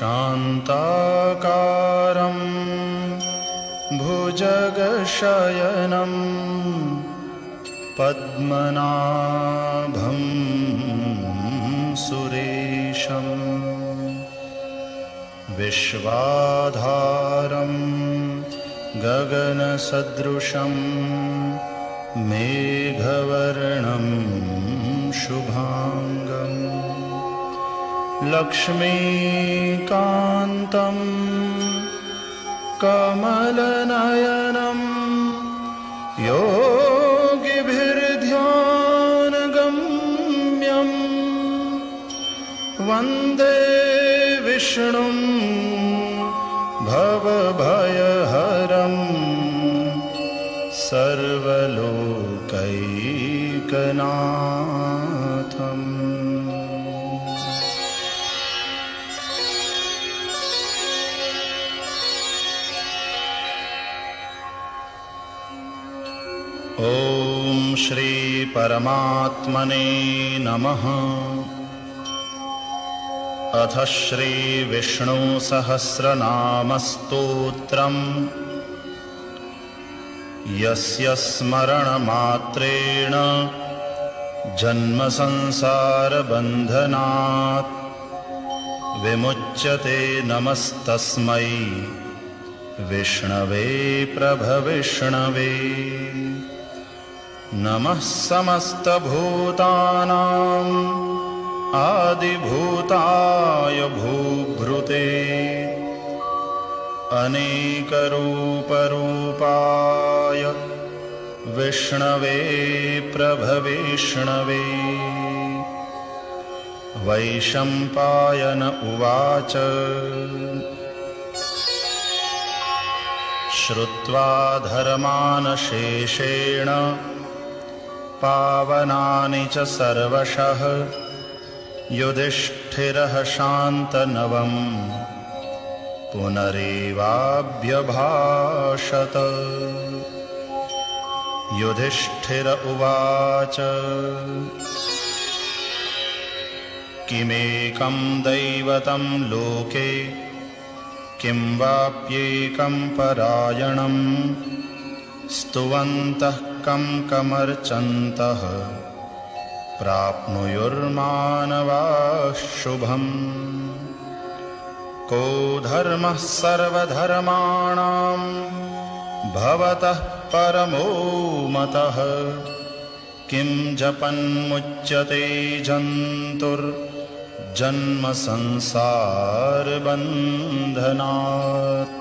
शान्ताकारं भुजगशयनं पद्मनाभं सुरेशं विश्वाधारं गगनसदृशं मेघवर्णं शुभांगं लक्ष्मीकान्तं कमलनयनं योगिभिर्ध्यानगम्यं वन्दे विष्णुं भवभयहरं सर्वलोकैकनाथम्। ॐ श्री परमात्मने नमः। अथ श्री विष्णु सहस्रनामस्तोत्रम् यस्य स्मरणमात्रेण जन्मसंसारबन्धनात् विमुच्यते। नमस्तस्मै विष्णवे प्रभविष्णवे। नमः समस्तभूतानां आदिभूताय भूभृते अनेकरूपरूपाय विष्णवे प्रभविष्णवे। वैशम्पायन उवाच श्रुत्वा धर्मान् शेषेण पावनानि च सर्वशः युधिष्ठिरः शान्तनवम् पुनरेवाभ्यभाषत। युधिष्ठिर उवाच किमेकं दैवतं लोके किं वाप्येकं परायणं स्तुवन्तः कं कमर्चन्तः प्राप्नुयुर्मानवाः शुभम्। को धर्मः सर्वधर्माणां भवतः परमो मतः किं जपन्मुच्यते जन्तुर्जन्मसंसारबन्धनात्।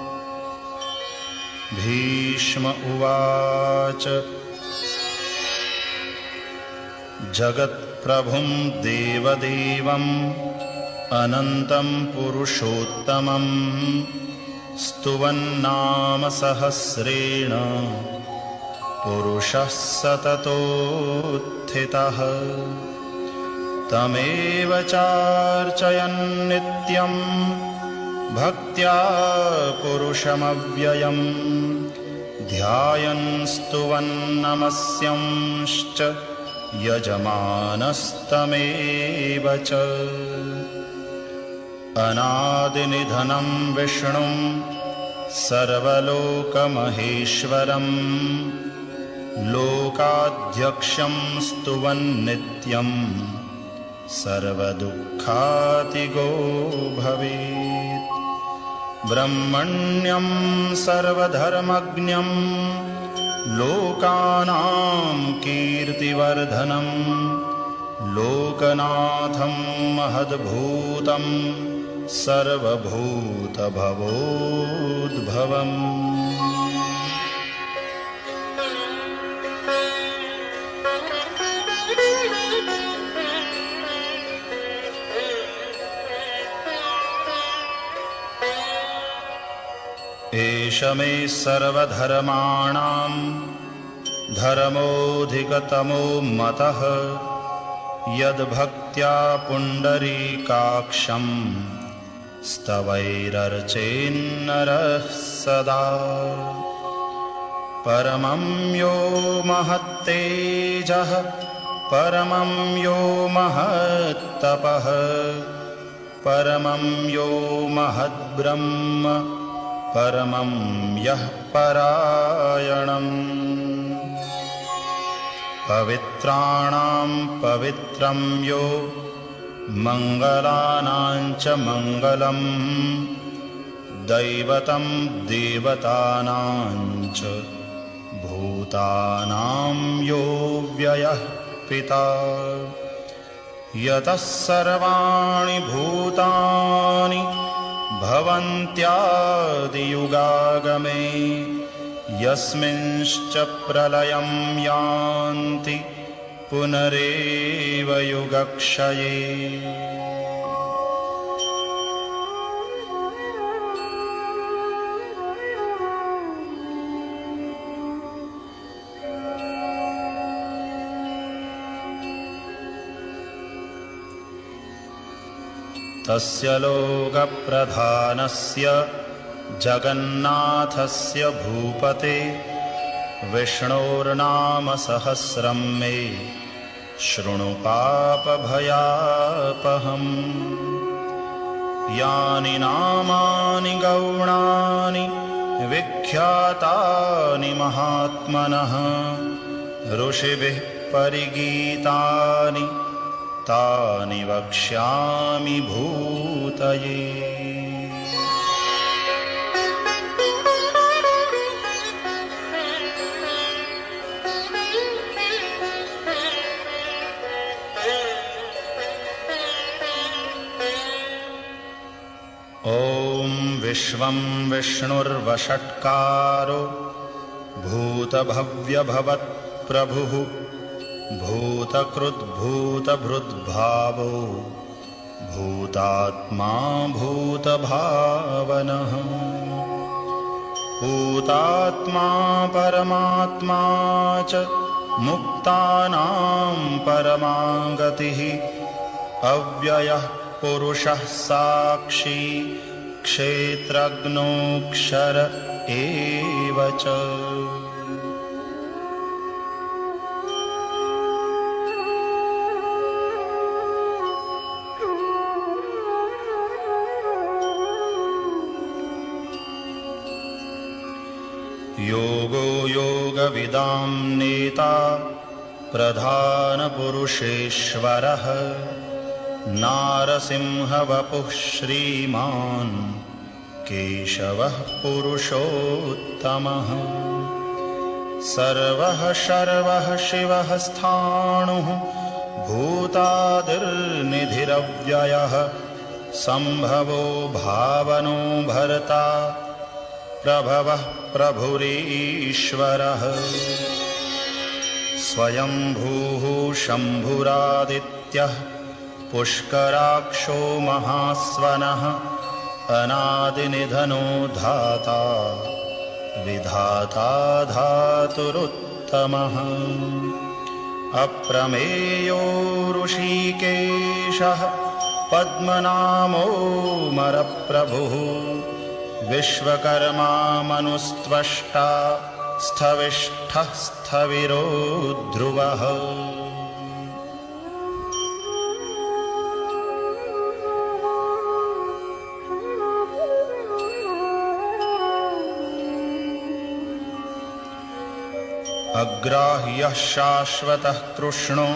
भीष्म उवाच जगत्प्रभुं देवदेवम् अनन्तं पुरुषोत्तमं स्तुवन्नाम सहस्रेण पुरुषः सततोत्थितः। तमेव चार्चयन् नित्यं भक्त्या पुरुषमव्ययं ध्यायन् स्तुवन् नमस्यंश्च यजमानस्तमेव च। अनादिनिधनं विष्णुं सर्वलोकमहेश्वरं लोकाध्यक्षं स्तुवन्नित्यं सर्वदुःखातिगो भवेत्। ब्रह्मण्यं सर्वधर्मज्ञं लोकानां कीर्तिवर्धनं लोकनाथं महद्भूतं सर्वभूतभवोद्भवम्। एष मे सर्वधर्माणां धर्मोऽधिकतमो मतः यद्भक्त्या पुण्डरीकाक्षं स्तवैरर्चेन्नरः सदा। परमं यो महत्तेजः परमं यो महत्तपः परमं यो महद्ब्रह्म परमं यः परायणम् पवित्राणां पवित्रं यो मङ्गलानां च मङ्गलम् दैवतं देवतानां च भूतानां यो व्ययः पिता यतः सर्वाणि भूतानि भवन्त्यादियुगागमे यस्मिंश्च प्रलयं यान्ति पुनरेव युगक्षये तस्य लोकप्रधानस्य जगन्नाथस्य भूपते विष्णोर्नाम सहस्रं मे शृणु पापभयापहम् यानि नामानि गौणानि विख्यातानि महात्मनः ऋषिभिः परिगीतानि तानि वक्ष्यामि भूतये ॐ विश्वं विष्णुर्वषट्कारो भूतभव्यभवत्प्रभुः भूतकृद्भूतभृद्भावो भूतात्मा भूतभावनः भूतात्मा परमात्मा च मुक्तानां परमा गतिः अव्ययः पुरुषः साक्षी क्षेत्रज्ञोऽक्षर एव च योगो योगविदां नेता प्रधानपुरुषेश्वरः नारसिंहवपुः श्रीमान् केशवः पुरुषोत्तमः सर्वः शर्वः शिवः स्थाणुः भूतादिर्निधिरव्ययः सम्भवो भावनो भर्ता प्रभवः प्रभुरीश्वरः स्वयंभूः शम्भुरादित्यः पुष्कराक्षो महास्वनः अनादिनिधनो धाता विधाता धातुरुत्तमः अप्रमेयो ऋषिकेशः पद्मनामोऽमरप्रभुः विश्वकर्मा मनुस्त्वष्टा स्थविष्ठः स्थविरो ध्रुवः अग्राह्यः शाश्वतः कृष्णो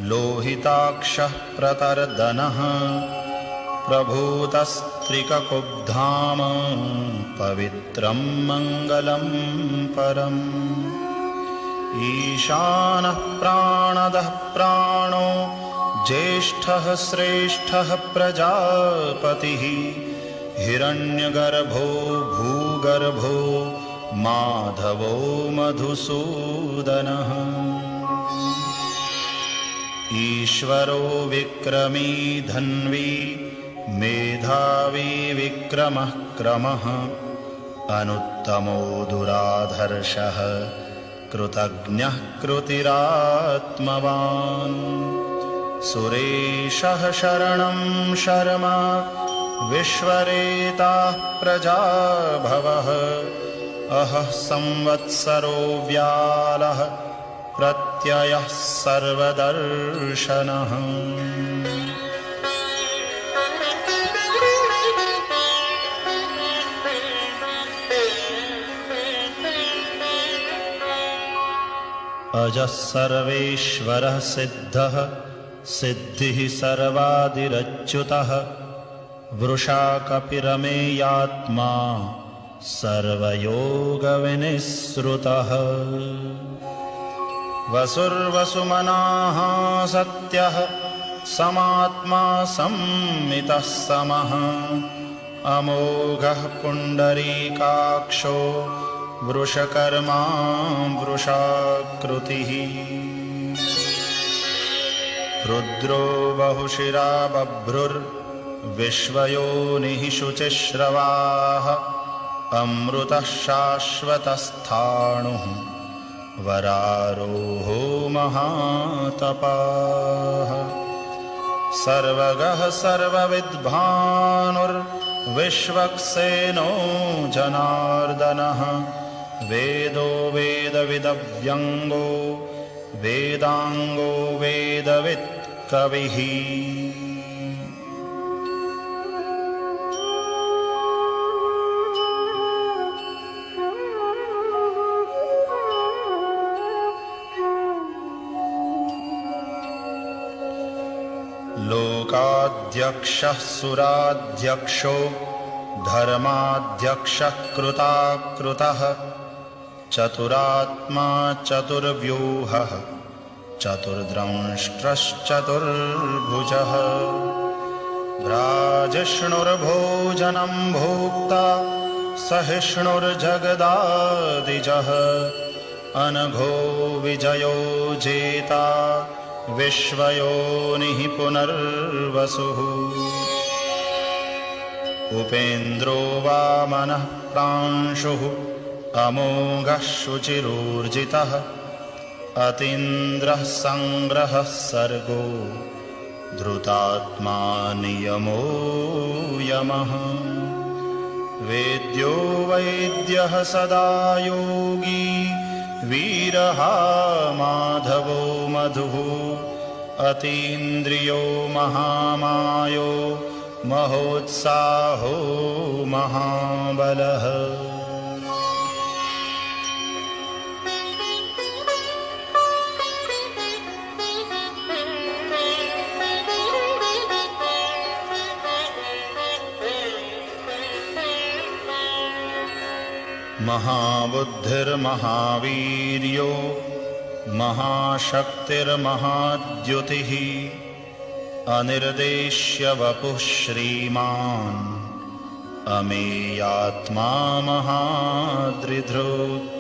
लोहिताक्षः प्रतर्दनः प्रभूतस्त्रिककुब्धाम पवित्रं मङ्गलं परम् ईशानः प्राणदः प्राणो ज्येष्ठः श्रेष्ठः प्रजापतिः हिरण्यगर्भो भूगर्भो माधवो मधुसूदनः ईश्वरो विक्रमी धन्वी मेधावी विक्रमः क्रमः अनुत्तमो दुराधर्षः कृतज्ञः कृतिरात्मवान् सुरेशः शरणं शर्म विश्वरेताः प्रजाभवः अहः संवत्सरो व्यालः प्रत्ययः सर्वदर्शनः अजः सर्वेश्वरः सिद्धः सिद्धिः सर्वादिरच्युतः वृषा कपिरमेयात्मा सर्वयोगविनिःसृतः वसुर्वसुमनाः सत्यः समात्मा संमितः समः अमोघः पुण्डरीकाक्षो वृषकर्मा वृषाकृतिः रुद्रो बहुशिरा बभ्रुर्विश्वयोनिः शुचिश्रवाः अमृतः शाश्वतस्थाणुः वरारोहो महातपाः सर्वगः सर्वविद्भानुर्विश्वक्सेनो जनार्दनः वेदो वेदविदव्यङ्गो वेदाङ्गो वेदवित् कविः लोकाध्यक्षः सुराध्यक्षो धर्माध्यक्षः कृताकृतः चतुरात्मा चतुर्व्यूहः चतुर्द्रंष्ट्रश्चतुर्भुजः भ्राजिष्णुर्भोजनं भोक्ता सहिष्णुर्जगदादिजः अनघो विजयो जेता विश्वयोनिः पुनर्वसुः उपेन्द्रो वामनः प्रांशुः अमोघः शुचिरूर्जितः अतीन्द्रः संग्रहः सर्गो धृतात्मा नियमो यमः वेद्यो वैद्यः सदा योगी वीरः माधवो मधुः अतीन्द्रियो महामायो महोत्साहो महाबलः महाबुद्धिर्महावीर्यो महाशक्तिर्महाद्युतिः अनिर्देश्य वपुः श्रीमान् अमेयात्मा महादृधृक्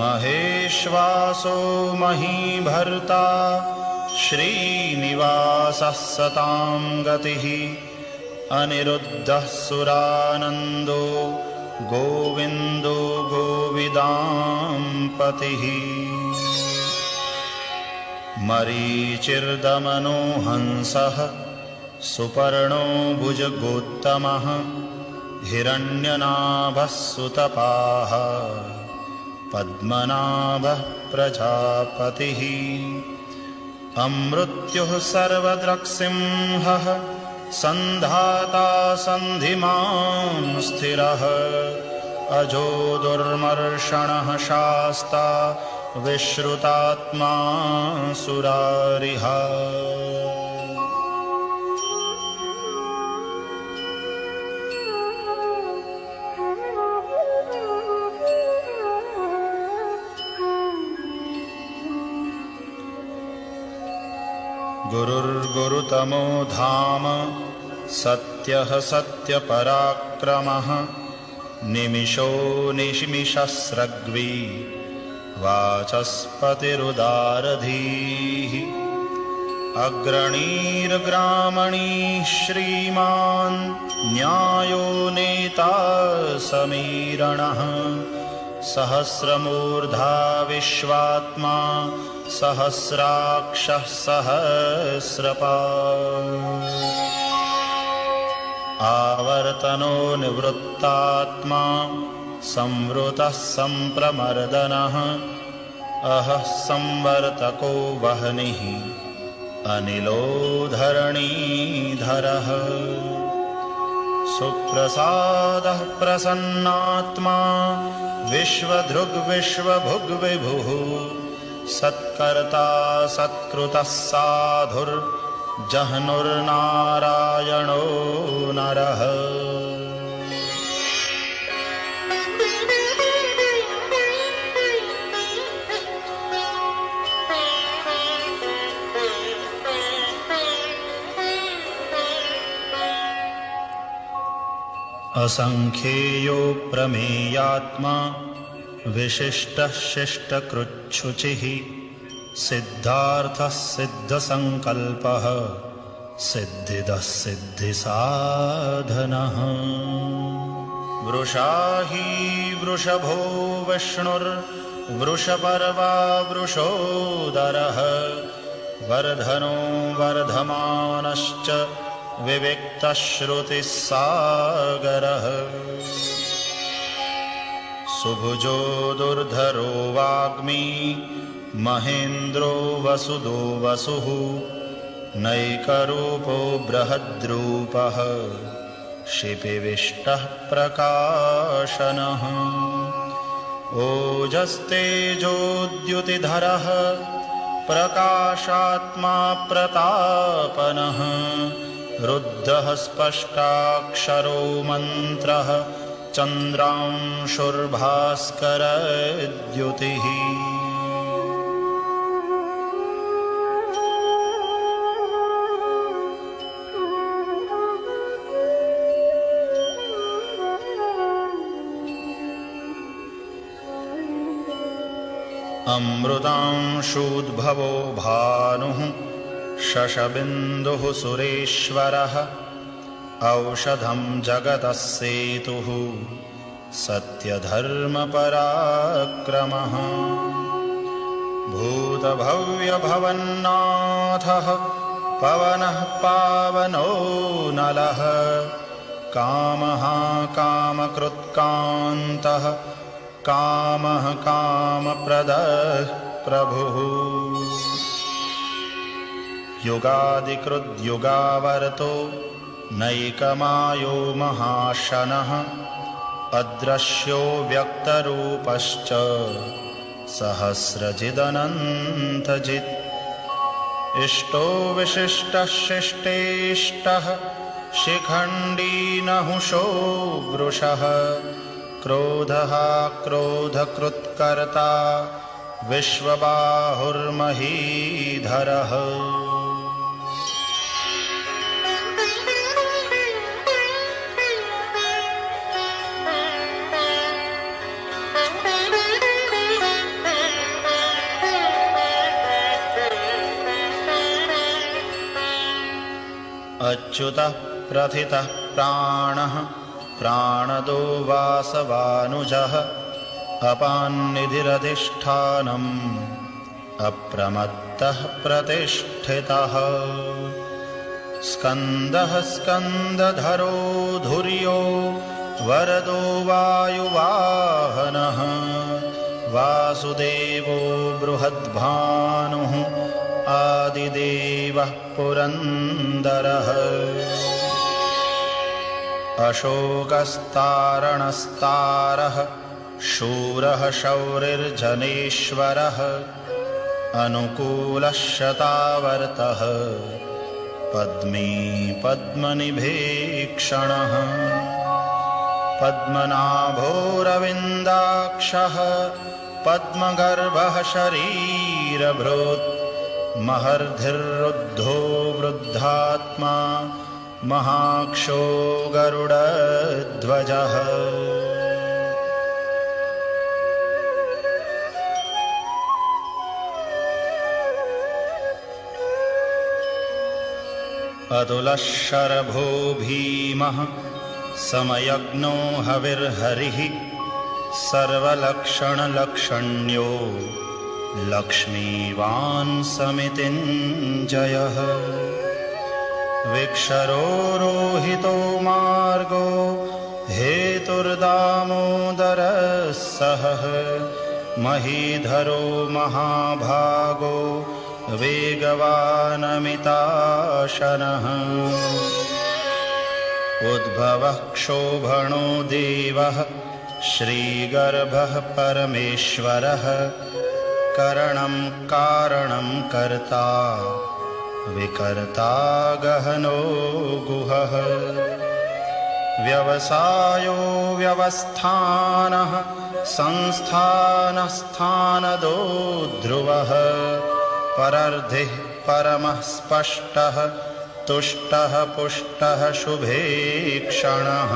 महेश्वासो महीभर्ता श्रीनिवासः सतां गतिः अनिरुद्धः सुरानन्दो गोविन्दो गोविदाम्पतिः मरीचिर्दमनो हंसः सुपर्णो भुजगोत्तमः हिरण्यनाभः सुतपाः पद्मनाभः प्रजापतिः अमृत्युः सर्वदृक्सिंहः सन्धाता सन्धिमान् स्थिरः अजो दुर्मर्षणः शास्ता विश्रुतात्मा सुरारिः गुरुर्गुरुतमो धाम सत्यः सत्यपराक्रमः निमिषो निमिषस्रग्वी वाचस्पतिरुदारधीः अग्रणीर्ग्रामणीः श्रीमान् न्यायो नेता समीरणः सहस्रमूर्धा विश्वात्मा सहस्राक्षः सहस्रपात् आवर्तनो निवृत्तात्मा संवृतः संप्रमर्दनः अहः संवर्तको वह्निः अनिलो धरणीधरः सुप्रसादः प्रसन्नात्मा विश्वधृग् विश्वभुग् विभुः सत्कर्ता सत्कृतः साधुर्जह्नुर्नारायणो नरः। असंख्येयो प्रमेयात्मा विशिष्टः शिष्टकृच्छुचिः सिद्धार्थः सिद्धसंकल्पः सिद्धिदः सिद्धिसाधनः। वृषा हि वृषभो विष्णुर्वृषपर्वा वृषोदरः वर्धनो वर्धमानश्च विविक्तश्रुतिस्सागरः। सुभुजो दुर्धरो वाग्मी महेन्द्रो वसुदो वसुः नैकरूपो बृहद्रूपः शिपिविष्टः प्रकाशनः। ओजस्तेजोद्युतिधरः प्रकाशात्मा प्रतापनः रुद्धः स्पष्टाक्षरो मन्त्रः चन्द्रांशुर्भास्करद्युतिः। अमृतांशूद्भवो भानुः शशबिन्दुः सुरेश्वरः औषधं जगतः सेतुः सत्यधर्मपराक्रमः। भूतभव्यभवन्नाथः पवनः पावनो नलः कामः कामकृत्कान्तः कामः कामप्रदः प्रभुः। युगादिकृद्युगावर्तो नैकमायो महाशनः अदृश्यो व्यक्तरूपश्च सहस्रजिदनन्तजित्। इष्टो विशिष्टः शिष्टेष्टः शिखण्डी नहुषो वृषः क्रोधः क्रोधकृत्कर्ता विश्वबाहुर्महीधरः। अच्युतः प्रथितः प्राणः प्राणदो वासवानुजः अपान्निधिरधिष्ठानम् अप्रमत्तः प्रतिष्ठितः। स्कन्दः स्कन्दधरो धुर्यो वरदो वायुवाहनः वासुदेवो बृहद्भानुः आदिदेवः पुरन्दरः। अशोकस्तारणस्तारः शूरः शौरिर्जनेश्वरः अनुकूलः शतावर्तः पद्मी पद्मनिभीक्षणः। पद्मनाभोरविन्दाक्षः पद्मगर्भः शरीरभृत् महर्धिरुद्धो वृद्धात्मा महाक्षो गरुडध्वजः। अतुलः शरभो भीमः समयज्ञो हविर्हरिः सर्वलक्षणलक्षण्यो लक्ष्मीवान् समितिञ्जयः। विक्षरो रोहितो मार्गो हेतुर्दामोदरः सहः महीधरो महाभागो वेगवानमिताशनः। उद्भवः क्षोभणो देवः श्रीगर्भः परमेश्वरः करणं कारणं कर्ता विकर्ता गहनो गुहः व्यवसायो व्यवस्थानः संस्थानस्थानदो ध्रुवः परर्धिः परमः स्पष्टः तुष्टः पुष्टः शुभे क्षणः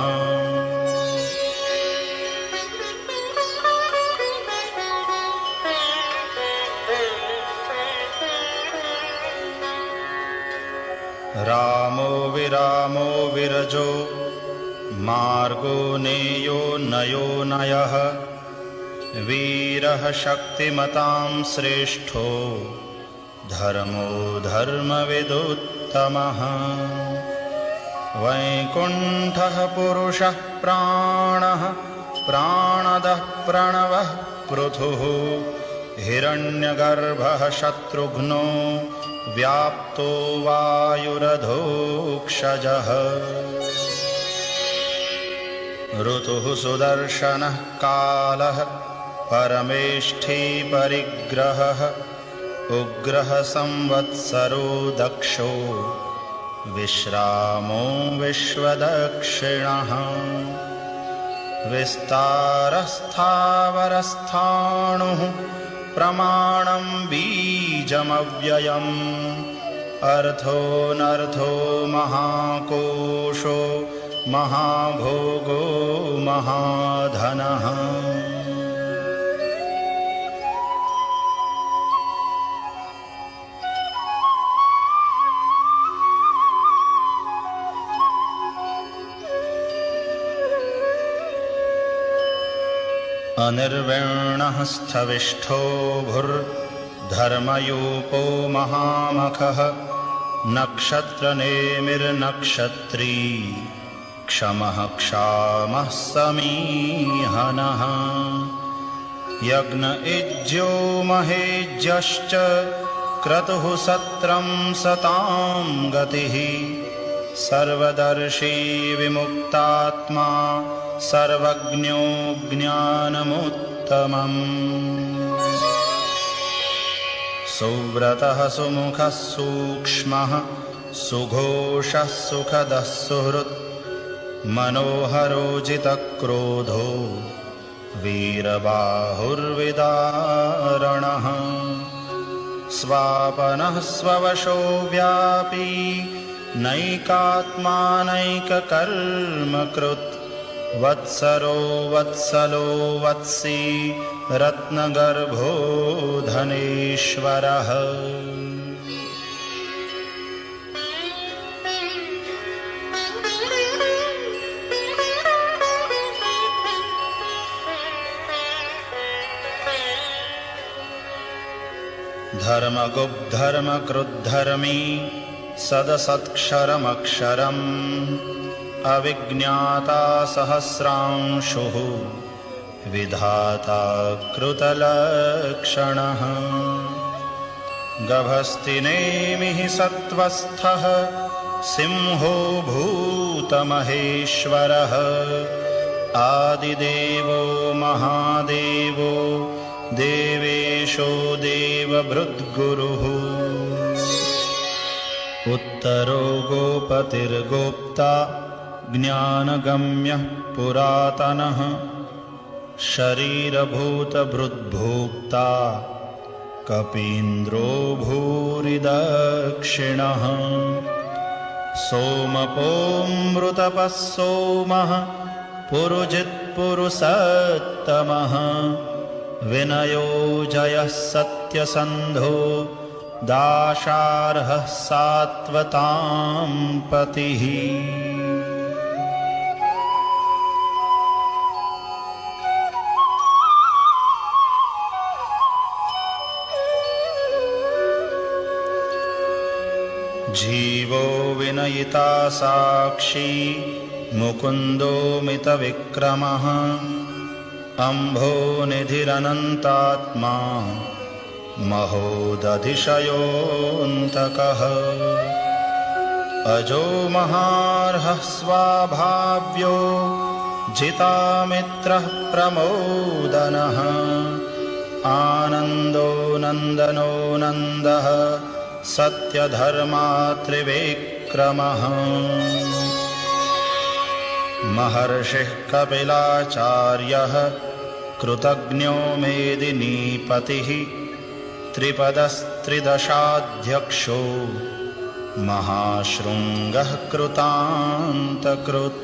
रामो विरामो विरजो मार्गो नेयो नयो नयः वीरः शक्तिमतां श्रेष्ठो धर्मो धर्मविदुत्तमः वैकुण्ठः पुरुषः प्राणः प्राणदः प्रणवः पृथुः हिरण्यगर्भः शत्रुघ्नो व्याप्तो वायुरधोक्षजः ऋतुः सुदर्शनः कालः परमेष्ठी परिग्रहः उग्रः संवत्सरो दक्षो विश्रामो विश्वदक्षिणः विस्तारस्थावरस्थाणुः प्रमाणं बीजमव्ययम् अर्थोऽनर्थो महाकोशो महाभोगो महाधनः अनिर्विण्णः स्थविष्ठो भूर्धर्मयूपो महामखः नक्षत्रनेमिर्नक्षत्री क्षमः क्षामः समीहनः यज्ञ इज्यो महेज्यश्च क्रतुः सत्रं सतां गतिः सर्वदर्शी विमुक्तात्मा सर्वज्ञो ज्ञानमुत्तमम् सुव्रतः सुमुखः सूक्ष्मः सुघोषः सुखदः सुहृत् मनोहरोजितक्रोधो वीरबाहुर्विदारणः स्वापनः स्ववशो व्यापी नैकात्मानैककर्मकृत् वत्सरो वत्सलो वत्सी रत्नगर्भो धनेश्वरः धर्मगुप्धर्मकृद्धर्मी सदसत्क्षरमक्षरम् अविज्ञाता सहस्रांशुः विधाता कृतलक्षणः गभस्तिनेमिः सत्त्वस्थः सिंहो भूतमहेश्वरः आदिदेवो महादेवो देवेशो देवभृद्गुरुः उत्तरो गोपतिर्गोप्ता ज्ञानगम्यः पुरातनः शरीरभूतभृद्भोक्ता कपीन्द्रो भूरिदक्षिणः सोमपोऽमृतपः सोमः पुरुजित्पुरुषोत्तमः विनयो जयः सत्यसन्धो दाशार्हः सात्वतां पतिः जीवो विनयिता साक्षी मुकुन्दो मितविक्रमः अम्भो निधिरनन्तात्मा महोदधिशयोऽन्तकः अजो महार्हः स्वाभाव्यो जितामित्रः प्रमोदनः आनन्दो नन्दनो नन्दः सत्यधर्मा त्रिविक्रमः महर्षिः कपिलाचार्यः कृतज्ञो मेदिनीपतिः त्रिपदस्त्रिदशाध्यक्षो महाशृङ्गः कृतान्तकृत्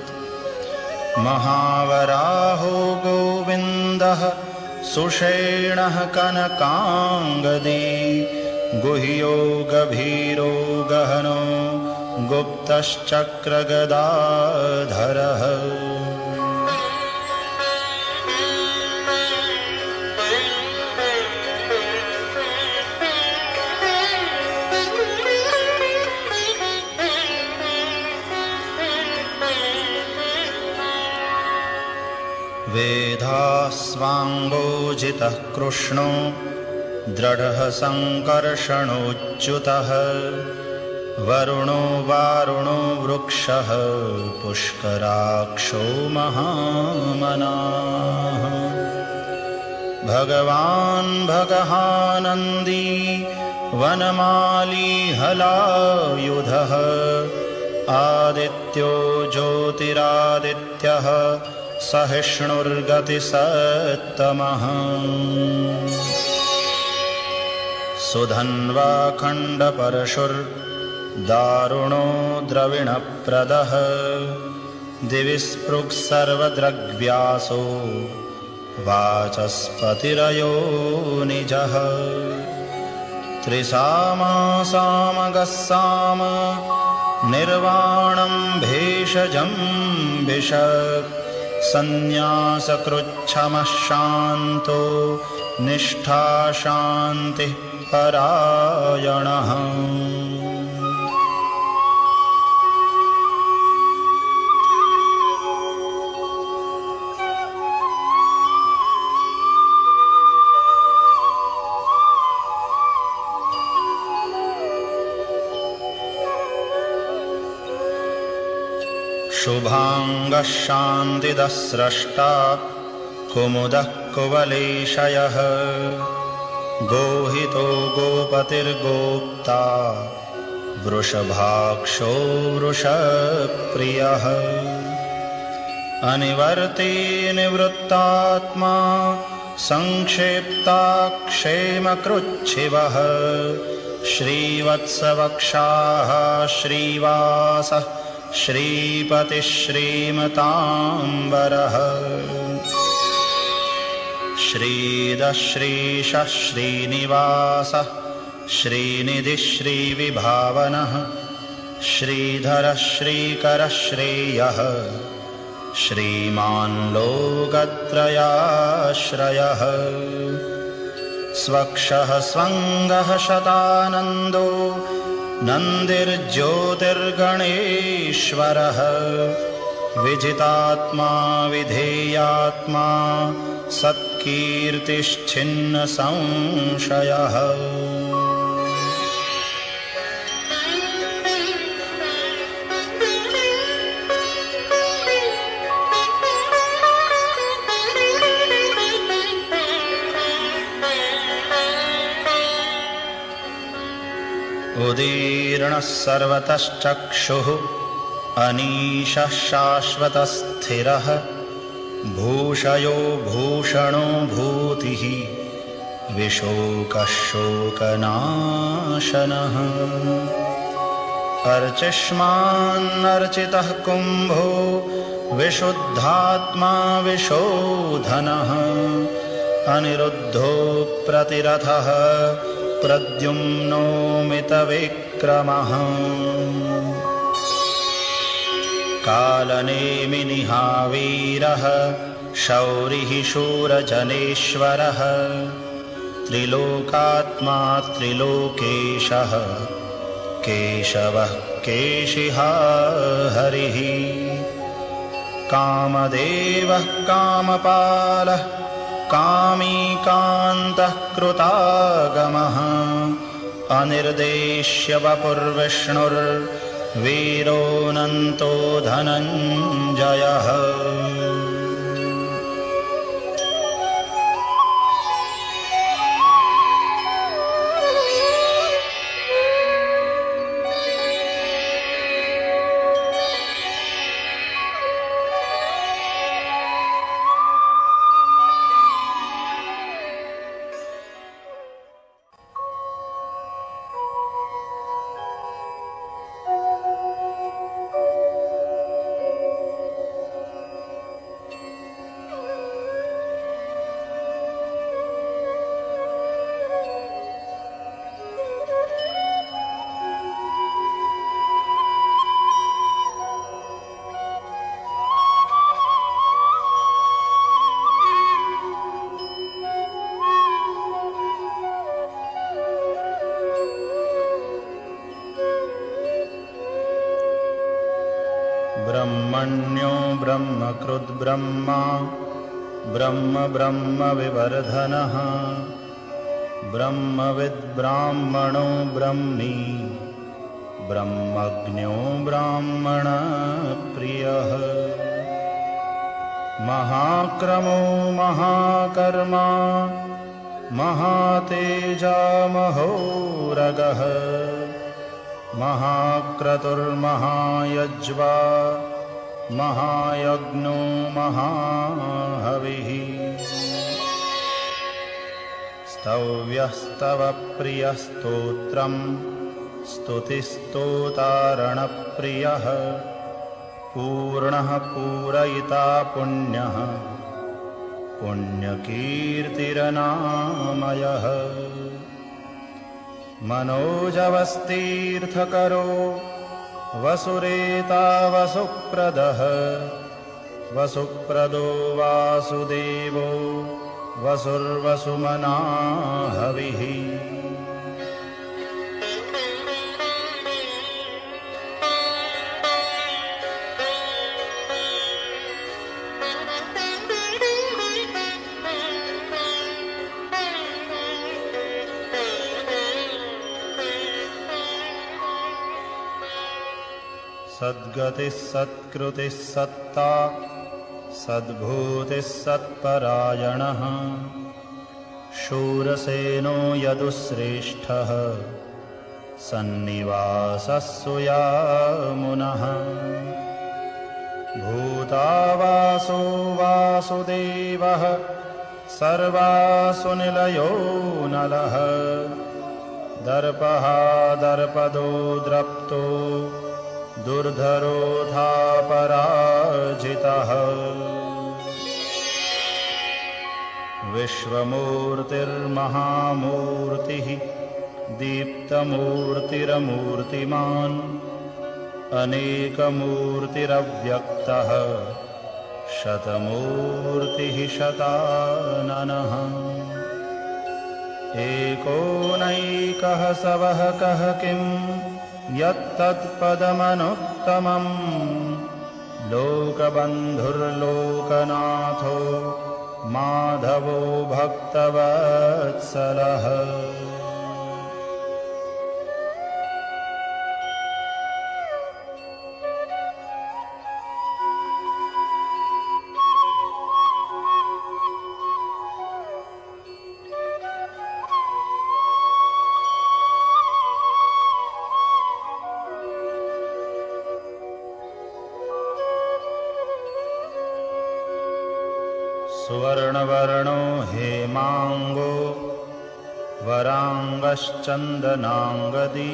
महावराहो गोविन्दः सुषेणः कनकाङ्गदी गुह्यो गभीरो गहनो गुप्तश्चक्रगदाधरः वेदास्वाङ्गोजितः कृष्णो दृढः सङ्कर्षणोच्युतः वरुणो वारुणो वृक्षः पुष्कराक्षो महामनाः भगवान् भगहानन्दी वनमाली हलायुधः आदित्यो ज्योतिरादित्यः सहिष्णुर्गतिसत्तमः सुधन्वा खण्डपरशुर्दारुणो द्रविणप्रदः दिवि स्पृक्सर्वदृग्व्यासो वाचस्पतिरयो निजः त्रिसामासामगस्साम निर्वाणं भेषजं भिषक् सन्न्यासकृच्छमः शान्तो निष्ठा शान्तिः परायणः शुभांगः शान्तिदः स्रष्टा कुमुदः कुवलेशयः गोहितो गोपतिर्गोप्ता वृषभाक्षो वृषप्रियः अनिवर्ते निवृत्तात्मा संक्षेप्ताक्षेमकृच्छिवः श्रीवत्सवक्षाः श्रीवासः श्रीपतिः श्रीमताम्बरः श्रीदः श्रीशः श्रीनिवासः श्रीनिधिः श्रीविभावनः श्रीधरः श्रीकरः श्रेयः श्रीमान् लोकत्रयाश्रयः स्वक्षः स्वङ्गः शतानन्दो नन्दिर्ज्योतिर्गणेश्वरः विजितात्मा विधेयात्मा सत्कीर्तिश्छिन्न संशयः उदीर्णः सर्वतश्चक्षुः अनीशः शाश्वतस्थिरः भूषयो भूषणो भूतिः विशोकः शोकनाशनः अर्चिष्मान्नर्चितः कुम्भो विशुद्धात्मा विशोधनः अनिरुद्धो प्रतिरथः प्रद्युम्नो मितविक्रमः कालनेमिनिहावीरः शौरिः शूरजनेश्वरः त्रिलोकात्मा त्रिलोकेशः केशवः केशिहा हरिः कामदेवः कामपालः कामीकान्तः कृतागमः अनिर्देश्य वपुर्विष्णुर्वीरोऽनन्तो धनञ्जयः ब्रह्मण्यो ब्रह्मकृद्ब्रह्मा ब्रह्म ब्रह्मविवर्धनः ब्रह्मविद्ब्राह्मणो ब्रह्मी ब्रह्मज्ञो ब्राह्मणप्रियः महाक्रमो महाकर्मा महातेजा महोरगः महाक्रतुर्महायज्वा महायज्ञो महाहविः स्तव्यस्तवप्रियस्तोत्रम् स्तुतिस्तोतारणप्रियः पूर्णः पूरयिता पुण्यः पुण्यकीर्तिरनामयः मनोजवस्तीर्थकरो वसुरेता वसुप्रदः वसुप्रदो वासुदेवो वसुर्वसुमना हविः सद्गतिः सत्कृतिः सत्ता सद्भूतिः सत्परायणः शूरसेनो यदुश्रेष्ठः सन्निवासः सुयामुनः भूतावासो वासुदेवः सर्वासु निलयो नलः दर्पः दर्पदो द्रप्तो दुर्धरोऽथापराजितः विश्वमूर्तिर्महामूर्तिः दीप्तमूर्तिरमूर्तिमान् अनेकमूर्तिरव्यक्तः शतमूर्तिः शताननः एकोनैकः सवहकः किं यत्तत्पदमनुत्तमम् लोकबन्धुर्लोकनाथो माधवो भक्तवत्सलः सुवर्णवर्णो हेमांगो वरांगश्चंदनांगदी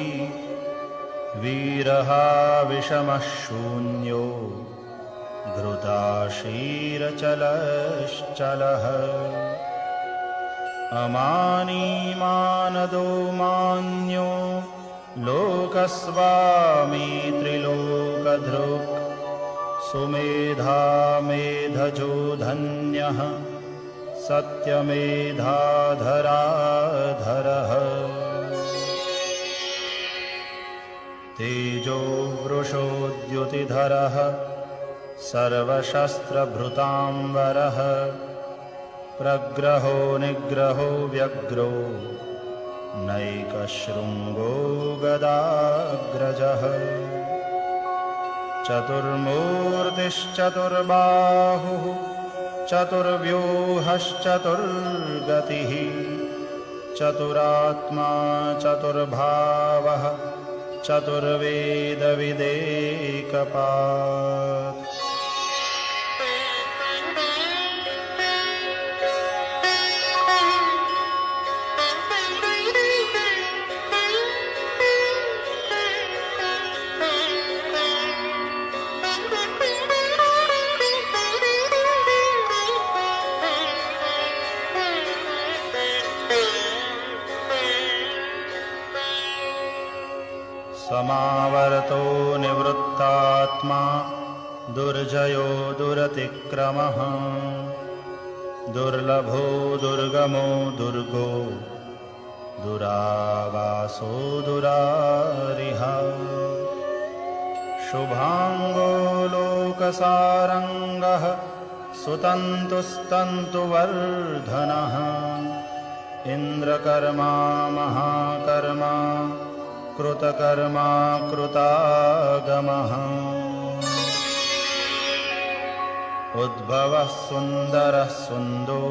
वीरः विषमः शून्यो घृताशीरचलश्चलः अमानीमानदो मान्यो लोकस्वामी त्रिलोकधृक् सुमेधा मेधजो धन्यः सत्यमेधाधराधरः तेजो वृषोद्युतिधरः सर्वशस्त्रभृताम्बरः प्रग्रहो निग्रहो व्यग्रो नैकशृङ्गो गदाग्रजः चतुर्मूर्तिश्चतुर्बाहुः चतुर्व्यूहश्चतुर्गतिः चतुरात्मा चतुर्भावः चतुर्वेदविदेकपात् समावर्तो निवृत्तात्मा दुर्जयो दुरतिक्रमः दुर्लभो दुर्गमो दुर्गो दुरावासो दुरारिहा शुभांगो लोकसारंगः सुतन्तुस्तन्तुवर्धनः इन्द्रकर्मा महाकर्मा कृतकर्मा कृतागमः उद्भवः सुन्दरः सुन्दो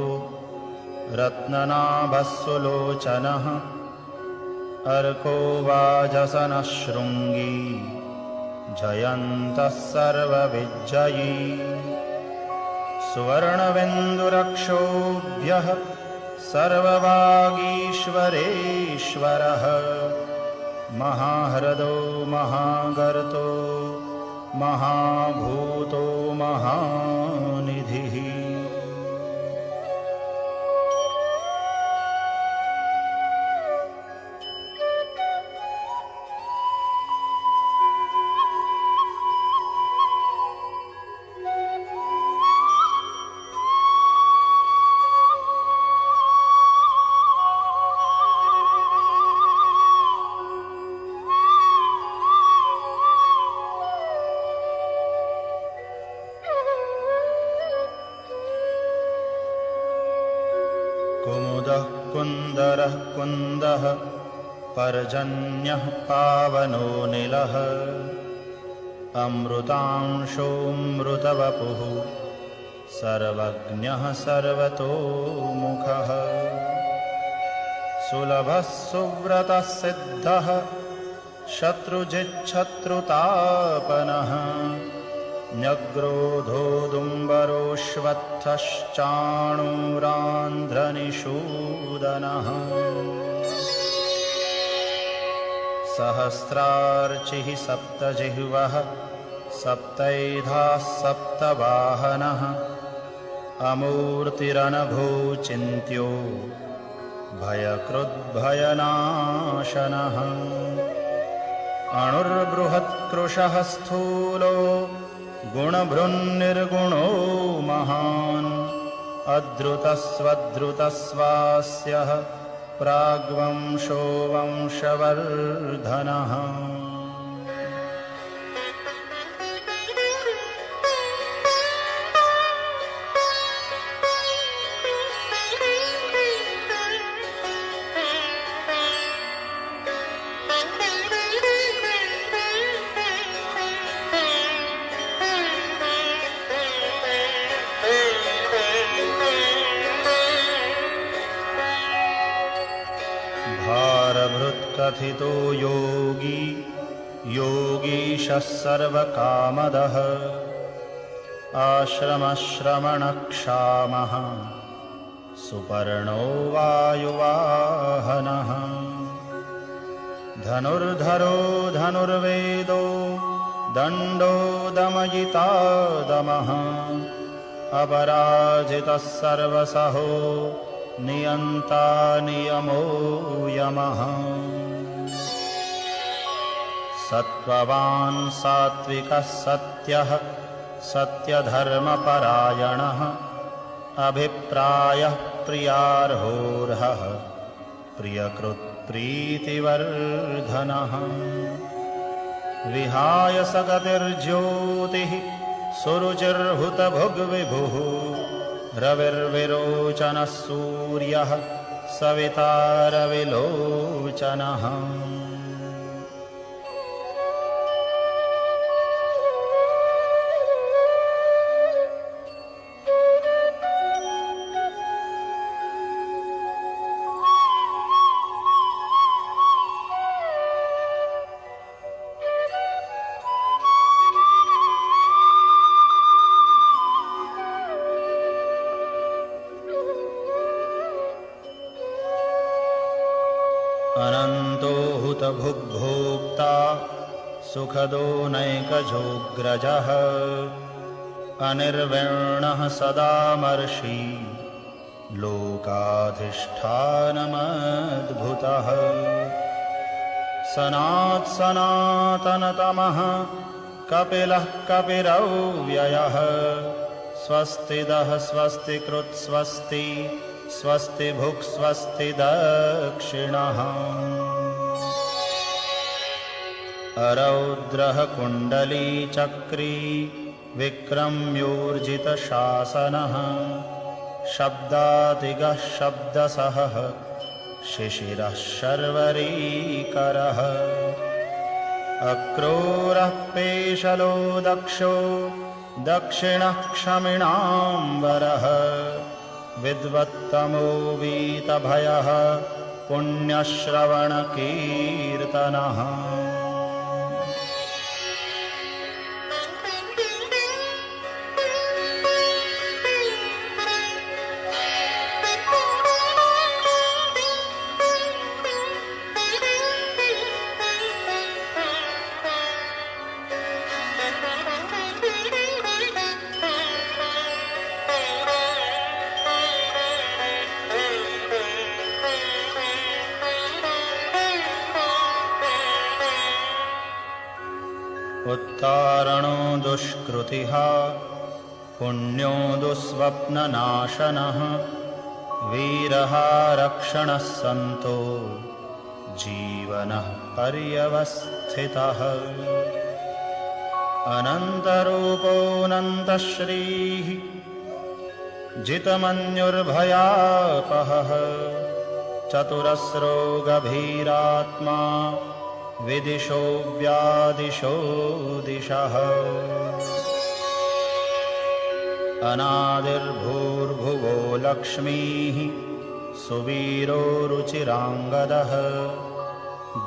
रत्ननाभः सुलोचनः अर्को वाजसनः शृङ्गी जयन्तः सर्वविजयी सुवर्णबिन्दुरक्षोभ्यः सर्ववागीश्वरेश्वरः महाह्रदो महागर्तो महाभूतो महानिधिः कुमुदः कुन्दरः कुन्दः पर्जन्यः पावनो निलः अमृतांशोऽमृतवपुः सर्वज्ञः सर्वतोमुखः सुलभः सुव्रतः सिद्धः शत्रुजिच्छत्रुतापनः न्यग्रोधोदुम्बरोऽश्वत्थश्चाणूरान्ध्रनिषूदनः सहस्रार्चिः सप्तजिह्वः सप्तैधाः सप्तवाहनः अमूर्तिरनघोचिन्त्यो भयकृद्भयनाशनः अणुर्बृहत्कृशः स्थूलो गुणभृन्निर्गुणो महान् अद्रुतस्वद्रुतस्वास्यः प्राग्वंशो वंशवर्धनः भारभृत्कथितो योगी योगीशः सर्वकामदः आश्रमश्रमणक्षामः सुपर्णो वायुवाहनः धनुर्धरो धनुर्वेदो दण्डो दमयिता दमः अपराजितः सर्वसहो नियन्ता नियमो यमः सत्त्ववान् सात्विकः सत्यः सत्यधर्मपरायणः अभिप्रायः प्रियार्होर्हः प्रियकृत्प्रीतिवर्धनः विहाय सगतिर्ज्योतिः सुरुचिर्हुतभुग्विभुः रविर्विरोचनः सूर्यः सविता रविलोचनः अनन्तो हुतभुग्भोक्ता सुखदो नैकजोऽग्रजः अनिर्विण्णः सदामर्षि लोकाधिष्ठानमद्भुतः सनातनतमः कपिलः कपिरव्ययः स्वस्तिदः स्वस्तिकृत् स्वस्ति स्वस्ति भुक् स्वस्ति दक्षिणः अरौद्रः कुण्डलीचक्री विक्रम्योर्जितशासनः शब्दातिगः शब्दसहः शिशिरः शर्वरीकरः अक्रूरः पेशलो दक्षो दक्षिणः क्षमिणाम्बरः विद्वत्तमो वीतभयः पुण्यश्रवणकीर्तनः उत्तारणो दुष्कृतिः पुण्यो दुःस्वप्ननाशनः वीरः रक्षणः सन्तो जीवनः पर्यवस्थितः अनन्तरूपोऽनन्तश्रीः जितमन्युर्भयापहः चतुरस्रो गभीरात्मा विदिशो व्यादिशो दिशः अनादिर्भूर्भुवो लक्ष्मीः सुवीरो रुचिराङ्गदः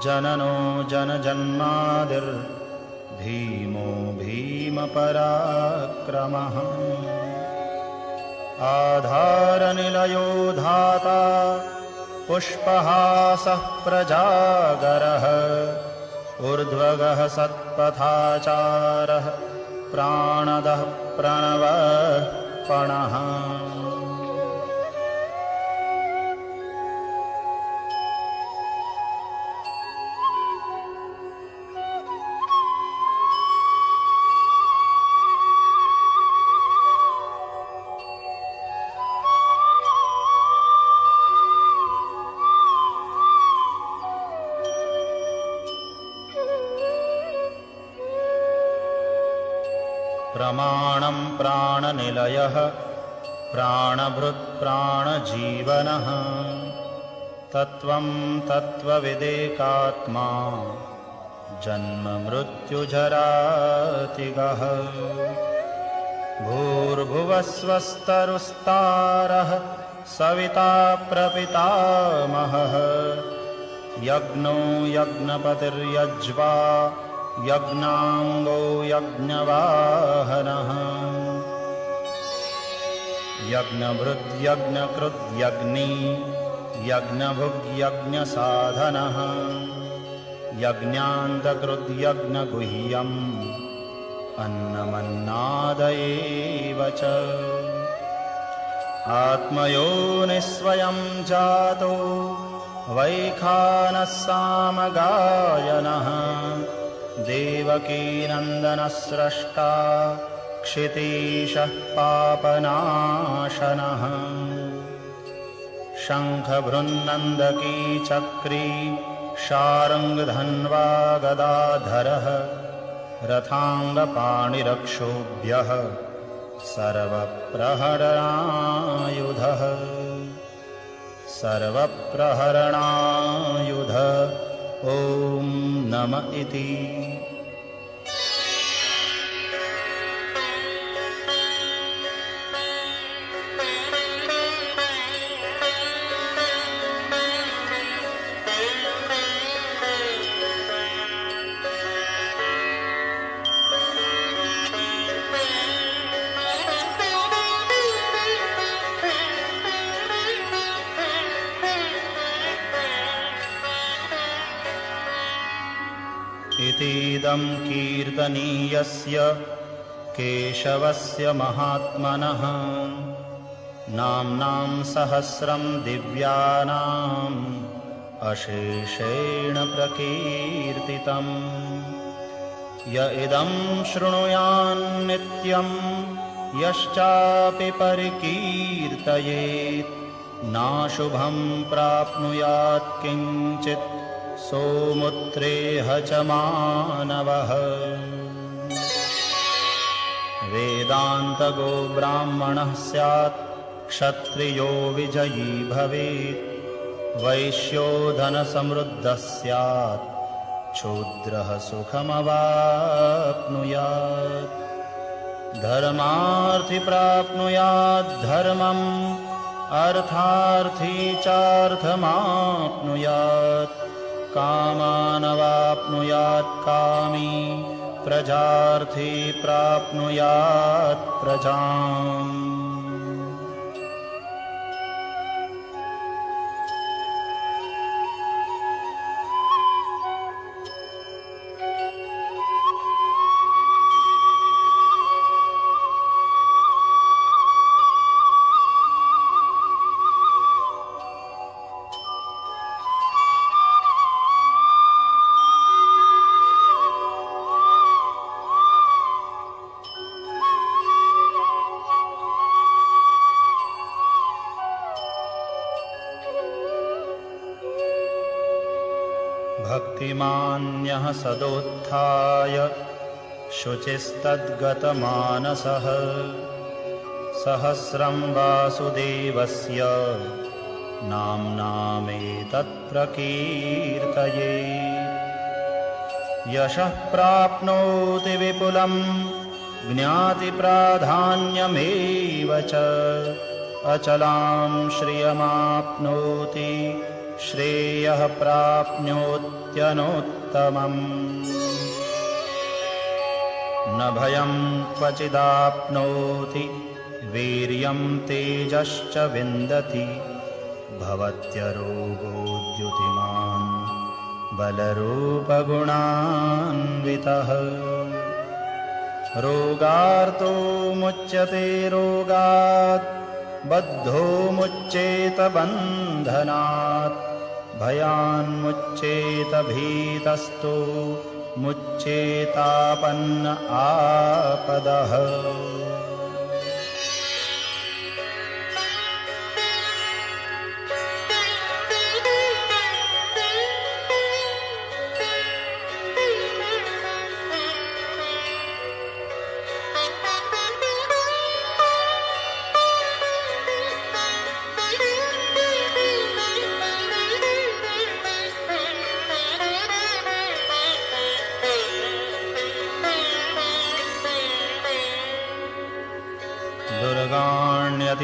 जननो जनजन्मादिर्भीमो भीमपराक्रमः आधारनिलयो धाता पुष्पहासः प्रजागरः ऊर्ध्वगः सत्पथाचारः प्राणदः प्रणवः पणः प्रमाणं प्राणनिलयः प्राणभृत्प्राणजीवनः तत्त्वं तत्त्वविदेकात्मा जन्ममृत्युजरातिगः भूर्भुवस्वस्तरुस्तारः सविता प्रपितामहः यज्ञो यज्ञपतिर्यज्वा यज्ञाङ्गो यज्ञवाहनः यज्ञभृद्यज्ञकृद्यज्ञी यज्ञभुग्यज्ञसाधनः यज्ञान्तकृद्यज्ञगुह्यम् अन्नमन्नादयेव च आत्मयोनिस्वयं जातो वैखानः सामगायनः देवकीनन्दनस्रष्टा क्षितीशः पापनाशनः शङ्खभृन्नन्दकी चक्री शार्ङ्गधन्वा गदाधरः रथाङ्गपाणिरक्षोभ्यः सर्वप्रहरणायुधः सर्वप्रहरणायुध ॐ नम इति। इतीदं कीर्तनीयस्य केशवस्य महात्मनः नाम्नां सहस्रं दिव्यानाम् अशेषेण प्रकीर्तितम् य इदं शृणुयान्नित्यं यश्चापि परिकीर्तयेत् नाशुभं प्राप्नुयात् किञ्चित् सोमुत्रेह च मानवः वेदान्तगो ब्राह्मणः स्यात् क्षत्रियो विजयी भवेत् वैश्यो धनसमृद्धः स्यात् शूद्रः सुखमवाप्नुयात् धर्मार्थी प्राप्नुयात् धर्मम् अर्थार्थी चार्थमाप्नुयात् कामानवाप्नुयात् कामी प्रजार्थी प्राप्नुयात् प्रजाम् भक्तिमान्यः सदोत्थाय शुचिस्तद्गतमानसः सहस्रं वासुदेवस्य नाम्नामेतत्प्रकीर्तये यशः प्राप्नोति विपुलं ज्ञातिप्राधान्यमेव च अचलां श्रियमाप्नोति श्रेयः प्राप्नोत्यनोत्तमम् न भयं क्वचिदाप्नोति वीर्यं तेजश्च विन्दति भवत्यरोगोद्युतिमान् बलरूपगुणान्वितः रोगार्तो मुच्यते रोगात् बद्धो मुच्येत बन्धनात् भयान्मुच्येत भीतस्तो मुच्येतापन्न आपदः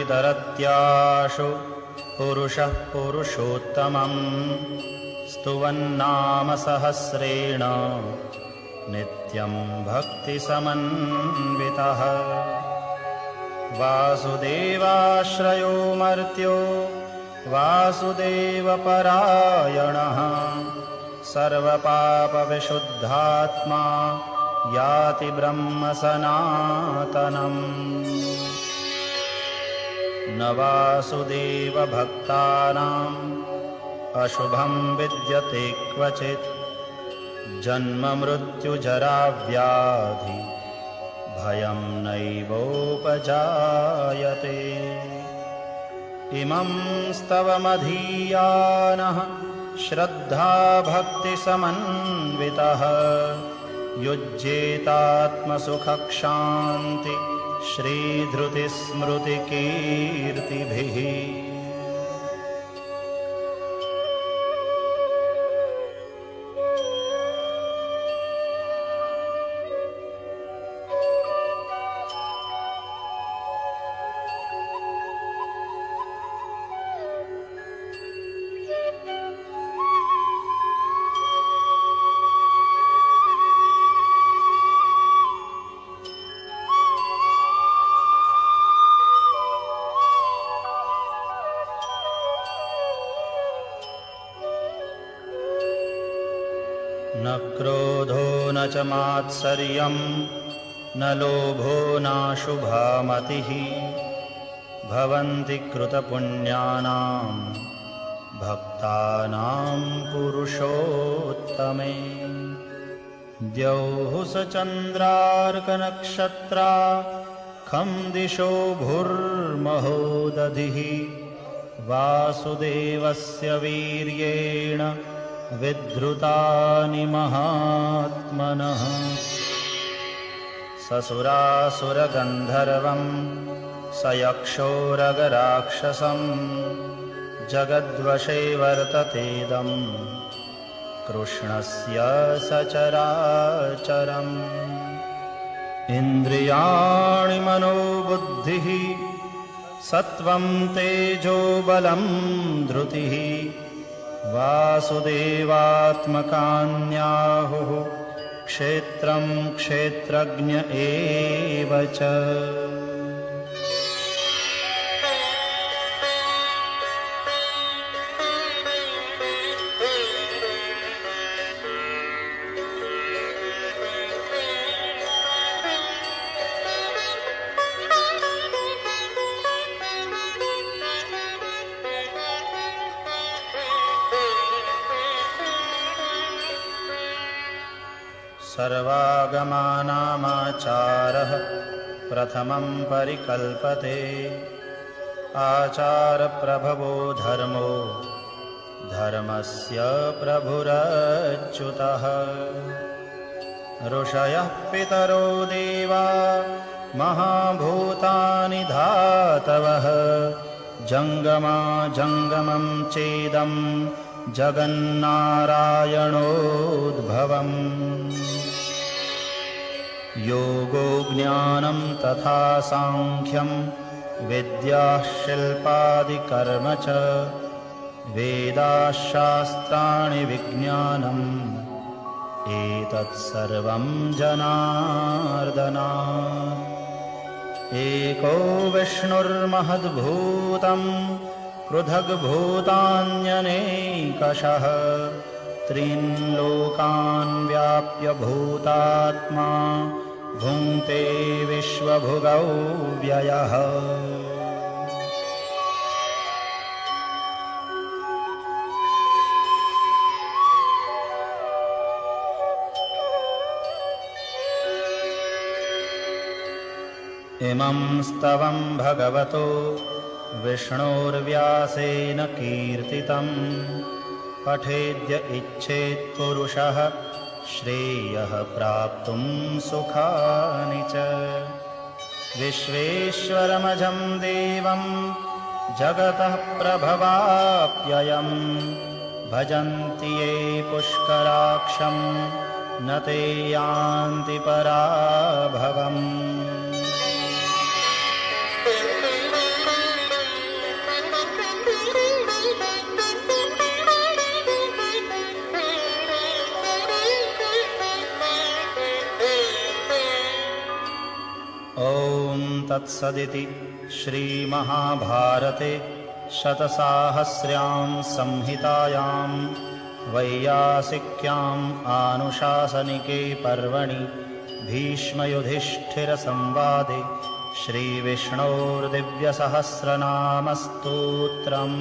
दुर्गाण्यतितरत्याशु पुरुषः पुरुषोत्तमम् स्तुवन्नाम सहस्रेण नित्यं भक्तिसमन्वितः वासुदेवाश्रयो मर्त्यो वासुदेवपरायणः सर्वपापविशुद्धात्मा याति ब्रह्म सनातनम् न वासुदेवभक्तानाम् अशुभं विद्यते क्वचित् जन्म मृत्युजराव्याधि भयं नैवोपजायते इमं स्तवमधीयानः श्रद्धाभक्तिसमन्वितः युज्येतात्मसुखक्षान्ति श्रीधृतिस्मृतिकीर्तिभिः न क्रोधो न च मात्सर्यं न लोभो नाशुभा मतिः भवन्ति कृतपुण्यानां भक्तानां पुरुषोत्तमे द्यौः स चन्द्रार्कनक्षत्रा खं दिशो भुर्महोदधिः वासुदेवस्य वीर्येण विद्धृतानि महात्मनः ससुरासुरगन्धर्वं सयक्षोरगराक्षसं जगद्वशे वर्ततेदं कृष्णस्य सचराचरम् इन्द्रियाणि मनोबुद्धिः सत्त्वं तेजो बलं धृतिः वासुदेवात्मकान्याहुः क्षेत्रं क्षेत्रज्ञ एव च सर्वागमानामाचारः प्रथमं परिकल्पते आचारप्रभवो धर्मो धर्मस्य प्रभुरच्युतः ऋषयः पितरो देवा महाभूतानि धातवः जङ्गमा जङ्गमं चेदं जगन्नारायणोद्भवम् योगो ज्ञानं तथा सांख्यं विद्याः शिल्पादिकर्म च वेदाः शास्त्राणि विज्ञानम् एतत्सर्वं जनार्दनात् एको विष्णुर्महद्भूतं पृथग्भूतान्यनेकशः त्रीन् लोकान् व्याप्य भूतात्मा भुङ्क्ते विश्वभुगौ व्ययः इमं स्तवं भगवतो विष्णोर्व्यासेन कीर्तितं पठेद्य इच्छेत् पुरुषः श्रेयः प्राप्तुं सुखानि च विश्वेश्वरमजं देवं जगतः प्रभवाप्ययं भजन्ति ये पुष्कराक्षं न ते यान्ति पराभवम् ॐ तत्सदिति श्रीमहाभारते शतसाहस्र्यां संहितायां वैयासिक्याम् आनुशासनिके पर्वणि भीष्मयुधिष्ठिरसंवादे श्रीविष्णोर्दिव्यसहस्रनामस्तोत्रम्